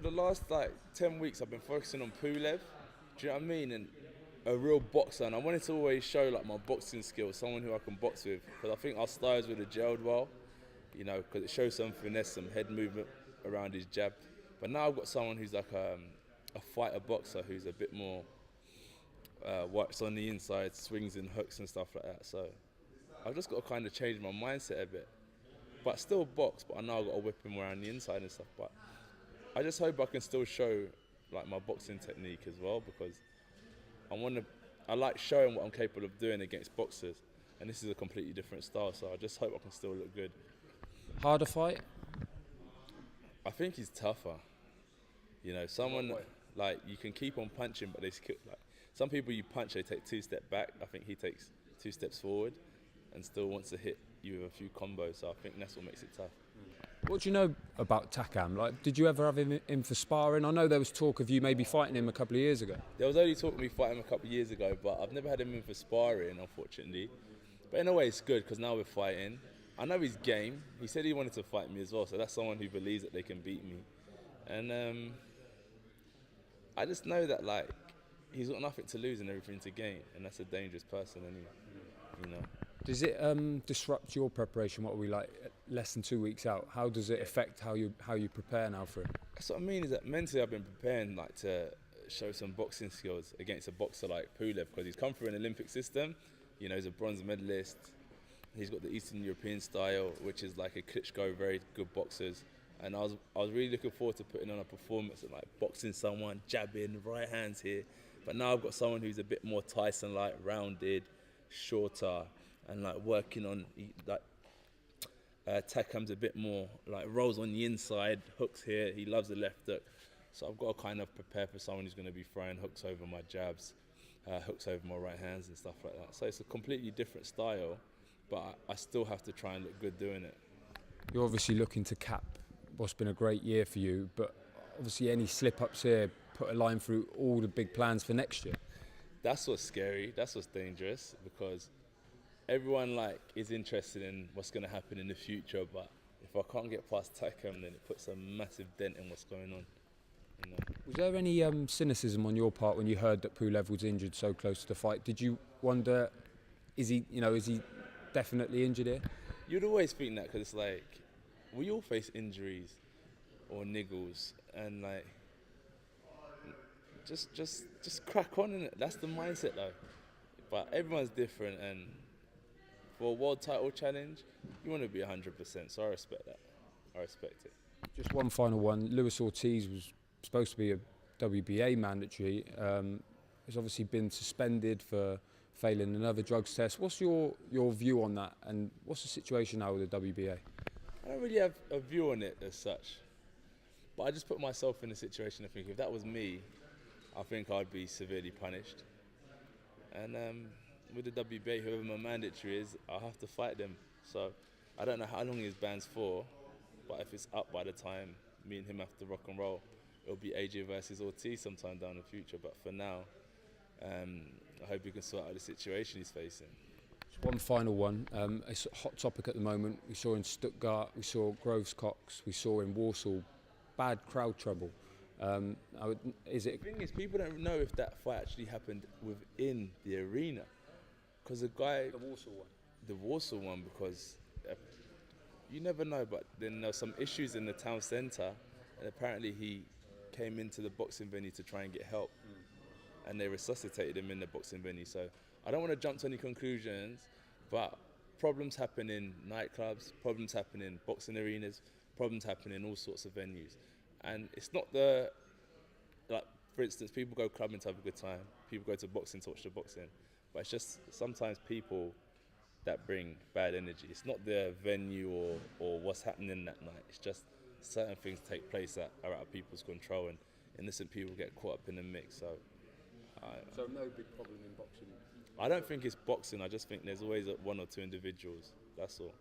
for the last like 10 weeks, I've been focusing on Pulev. Do you know what I mean? And a real boxer, and I wanted to always show like my boxing skills, someone who I can box with, because I think our styles would have gelled well, you know, because it shows some finesse, some head movement around his jab. But now I've got someone who's like a fighter boxer who's a bit more works on the inside, swings and hooks and stuff like that. So I've just got to kind of change my mindset a bit, but still box. But I know I've got to whip him around the inside and stuff. But I just hope I can still show like my boxing technique as well, because I like showing what I'm capable of doing against boxers, and this is a completely different style. So I just hope I can still look good. Harder fight? I think he's tougher. You know, someone like you can keep on punching, but they like some people you punch, they take 2 steps back. I think he takes 2 steps forward, and still wants to hit you with a few combos. So I think that's what makes it tough. What do you know about Takam? Like, did you ever have him in for sparring? I know there was talk of you maybe fighting him a couple of years ago. There was only talk of me fighting him a couple of years ago, but I've never had him in for sparring, unfortunately. But in a way, it's good because now we're fighting. I know he's game. He said he wanted to fight me as well, so that's someone who believes that they can beat me. And I just know that like he's got nothing to lose and everything to gain, and that's a dangerous person anyway. You know. Does it disrupt your preparation? What are we like less than 2 weeks out? How does it affect how you prepare now for it? That's what I mean, is that mentally I've been preparing like to show some boxing skills against a boxer like Pulev, because he's come through an Olympic system. You know, he's a bronze medalist. He's got the Eastern European style, which is like a Klitschko, very good boxers. And I was really looking forward to putting on a performance and like boxing someone, jabbing, right hands here. But now I've got someone who's a bit more Tyson-like, rounded, shorter, and like working on like Takam's a bit more like rolls on the inside, hooks here. He loves the left hook, so I've got to kind of prepare for someone who's going to be throwing hooks over my jabs, hooks over my right hands and stuff like that. So it's a completely different style, but I still have to try and look good doing it. You're obviously looking to cap what's been a great year for you, but obviously any slip-ups here put a line through all the big plans for next year. That's what's scary. That's what's dangerous, because everyone like is interested in what's going to happen in the future, but if I can't get past Takam, then it puts a massive dent in what's going on. You know? Was there any cynicism on your part when you heard that Pulev was injured so close to the fight? Did you wonder, is he definitely injured here? You'd always think that, because it's like we all face injuries or niggles, and like just crack on in it. That's the mindset though. But everyone's different, and for a world title challenge, you want to be 100%. So I respect that. I respect it. Just one final one. Luis Ortiz was supposed to be a WBA mandatory. Has obviously been suspended for failing another drugs test. What's your view on that, and what's the situation now with the WBA? I don't really have a view on it as such, but I just put myself in a situation. I think if that was me, I think I'd be severely punished. And with the WBA, whoever my mandatory is, I'll have to fight them. So I don't know how long his ban's for, but if it's up by the time me and him have to rock and roll, it'll be AJ versus Ortiz sometime down the future. But for now, I hope he can sort out the situation he's facing. Just one final one. It's a hot topic at the moment. We saw in Stuttgart, we saw Groves Cox, we saw in Warsaw, bad crowd trouble. The thing is, people don't know if that fight actually happened within the arena, because the guy, the Warsaw one, because you never know. But then there were some issues in the town centre, and apparently he came into the boxing venue to try and get help, and they resuscitated him in the boxing venue. So I don't want to jump to any conclusions, but problems happen in nightclubs, problems happen in boxing arenas, problems happen in all sorts of venues. And it's not like, for instance, people go clubbing to have a good time, people go to boxing to watch the boxing, but it's just sometimes people that bring bad energy. It's not the venue or what's happening that night. It's just certain things take place that are out of people's control, and innocent people get caught up in the mix. So no big problem in boxing? I don't think it's boxing. I just think there's always one or two individuals. That's all.